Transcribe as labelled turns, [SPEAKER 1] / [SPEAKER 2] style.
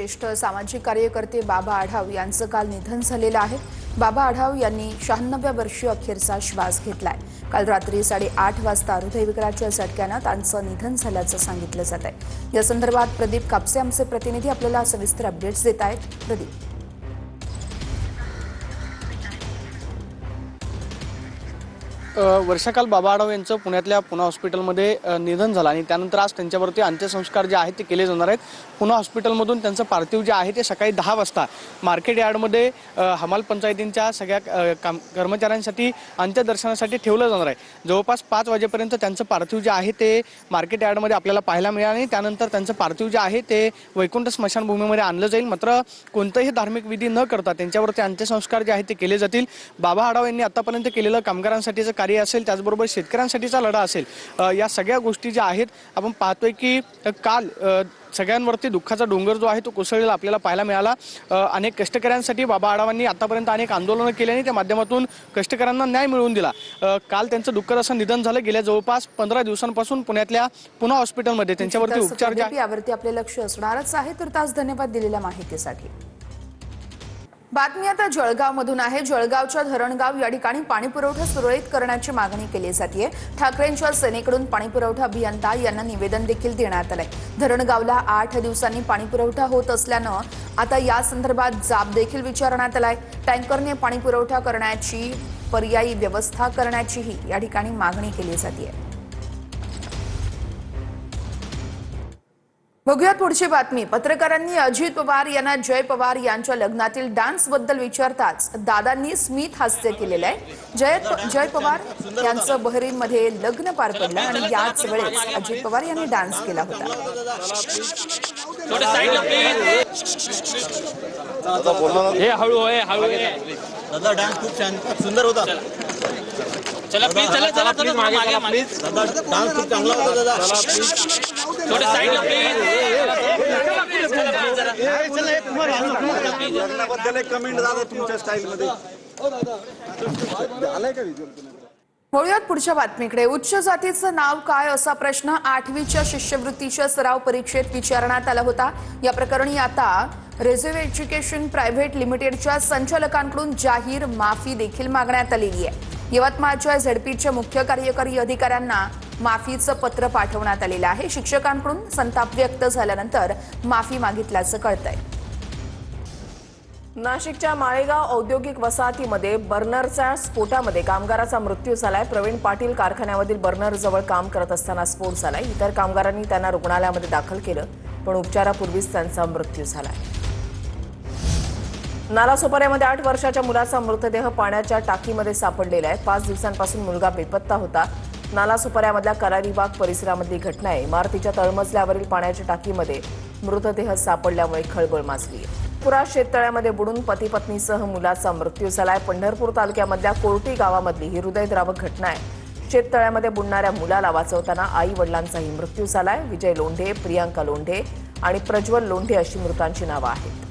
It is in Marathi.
[SPEAKER 1] ज्येष्ठ सामाजिक कार्यकर्ते बाबा आढाव यांचं काल निधन झालेलं आहे। बाबा आढाव यांनी 96व्या वर्षी अखेरचा श्वास घेतलाय। काल रात्री 8:30 वाजता हृदयविकाराच्या झटक्यानं त्यांचं निधन झाल्याचं सांगितलं जात आहे। या संदर्भात प्रदीप कापसे आमचे प्रतिनिधी आपल्याला सविस्तर अपडेट्स देत आहेत। प्रदीप,
[SPEAKER 2] वर्षाकाल बाबा आढाव यांचं पुण्यातल्या पुना हॉस्पिटलमध्ये निधन झालं आणि त्यानंतर आज त्यांच्यावरती अंत्यसंस्कार जे आहेत ते केले जाणार आहेत। पुना हॉस्पिटलमधून त्यांचं पार्थिव जे आहे ते सकाळी 10 वाजता मार्केट यार्डमध्ये हमाल पंचायतींच्या सगळ्या कर्मचाऱ्यांसाठी अंत्यदर्शनासाठी ठेवलं जाणार आहे। जवळपास 5 वाजेपर्यंत त्यांचं पार्थिव जे आहे ते मार्केट यार्डमध्ये आपल्याला पाहायला मिळालं आणि त्यानंतर त्यांचं पार्थिव जे आहे ते वैकुंठ स्मशानभूमीमध्ये आणलं जाईल। मात्र कोणतेही धार्मिक विधी न करता त्यांच्यावरती अंत्यसंस्कार जे आहेत ते केले जातील। बाबा आढाव यांनी आतापर्यंत केलेलं कामगारांसाठीचं कार्य असेल, त्याचबरोबर शेतकऱ्यांसाठीचा लढा असेल, या सगळ्या गोष्टी ज्या आहेत आपण पाहतोय की काल सगळ्यांवरती दुःखाचा डोंगर जो आहे तो कोसळलेला आपल्याला पाहायला मिळाला। अनेक कष्टकऱ्यांसाठी बाबा आढावांनी आतापर्यंत अनेक आंदोलनं केली आणि त्या माध्यमातून कष्टकऱ्यांना न्याय मिळवून दिला। काल त्यांचं दुःखद असं निधन झालं। गेल्या जवळपास 15 दिवसांपासून पुण्यातल्या पुना हॉस्पिटलमध्ये त्यांच्यावरती उपचार जे
[SPEAKER 1] यावरती आपले लक्ष असणारच आहे। तर तास धन्यवाद दिलेल्या माहितीसाठी। बातमी आता जळगावमधून आहे। जळगावच्या धरणगाव या ठिकाणी पाणीपुरवठा सुरळीत करण्याची मागणी केली जाते। ठाकरेंच्या सेनेकडून पाणीपुरवठा अभियंता यांना निवेदन देखील देण्यात आलंय। धरणगावला 8 दिवसांनी पाणीपुरवठा होत असल्यानं आता या संदर्भात जाब देखील विचारण्यात आलाय। टँकरने पाणीपुरवठा करण्याची पर्यायी व्यवस्था करण्याचीही या ठिकाणी मागणी केली जाते। बघूयात पुढची बातमी। पत्रकारांनी अजित पवार यांना जय पवार यांच्या लग्नातील डान्स बद्दल विचारताच दादांनी स्मित हास्य केलेलं आहे। जय पवार यांचं बहरीनमध्ये लग्न पार पडलं आणि याच वेळेस अजित पवार यांनी डान्स केला होता।
[SPEAKER 3] दादा डान्स खूप छान सुंदर होता। चला प्लीज चला प्लीज मागे प्लीज डान्स खूप चांगला होता दादा। चला प्लीज थोडे साइडला प्लीज लग्नाबद्दल एक कमेंट दादा तुमच्या स्टाईल मध्ये आलाय का व्हिज्युअल?
[SPEAKER 1] वळूयात पुढच्या बातमीकडे। उच्च जातीचं नाव काय असा प्रश्न 8वीच्या शिष्यवृत्तीच्या सराव परीक्षेत विचारण्यात आला होता। या प्रकरणी आता रिझर्व्ह एज्युकेशन प्रायव्हेट लिमिटेडच्या संचालकांकडून जाहीर माफी देखील मागण्यात आलेली आहे। यवतमाळच्या झेडपीच्या मुख्य कार्यकारी अधिकाऱ्यांना माफीचं पत्र पाठवण्यात आलेलं आहे। शिक्षकांकडून संताप व्यक्त झाल्यानंतर माफी मागितल्याचं कळतंय। नाशिकच्या माळेगाव औद्योगिक वसाहतीमध्ये बर्नरच्या स्फोटामध्ये कामगाराचा मृत्यू झालाय। प्रवीण पाटील कारखान्यामधील बर्नर जवळ काम करत असताना स्फोट झालाय। इतर कामगारांनी त्यांना रुग्णालयामध्ये दाखल केलं, पण उपचारापूर्वीच त्यांचा मृत्यू झालाय। नालासोपाऱ्यामध्ये 8 वर्षाच्या मुलाचा मृतदेह पाण्याच्या टाकीमध्ये सापडलेला आहे। 5 दिवसांपासून मुलगा बेपत्ता होता। नालासोपाऱ्यामधल्या करारीबाग परिसरामधली घटना आहे। इमारतीच्या तळमजल्यावरील पाण्याच्या टाकीमध्ये मृतदेह सापडल्यामुळे खळबळ माजली आहे। पुरा शेततळ्यामध्ये बुडून पती पत्नीसह मुलाचा मृत्यू झालाय। पंढरपूर तालुक्यामधल्या कोर्टी गावामधली ही हृदयद्रावक घटना आहे। शेततळ्यामध्ये बुडणाऱ्या मुलाला वाचवताना आई वडिलांचाही मृत्यू झालाय। विजय लोंढे, प्रियांका लोंढे आणि प्रज्वल लोंढे अशी मृतांची नावं आहेत।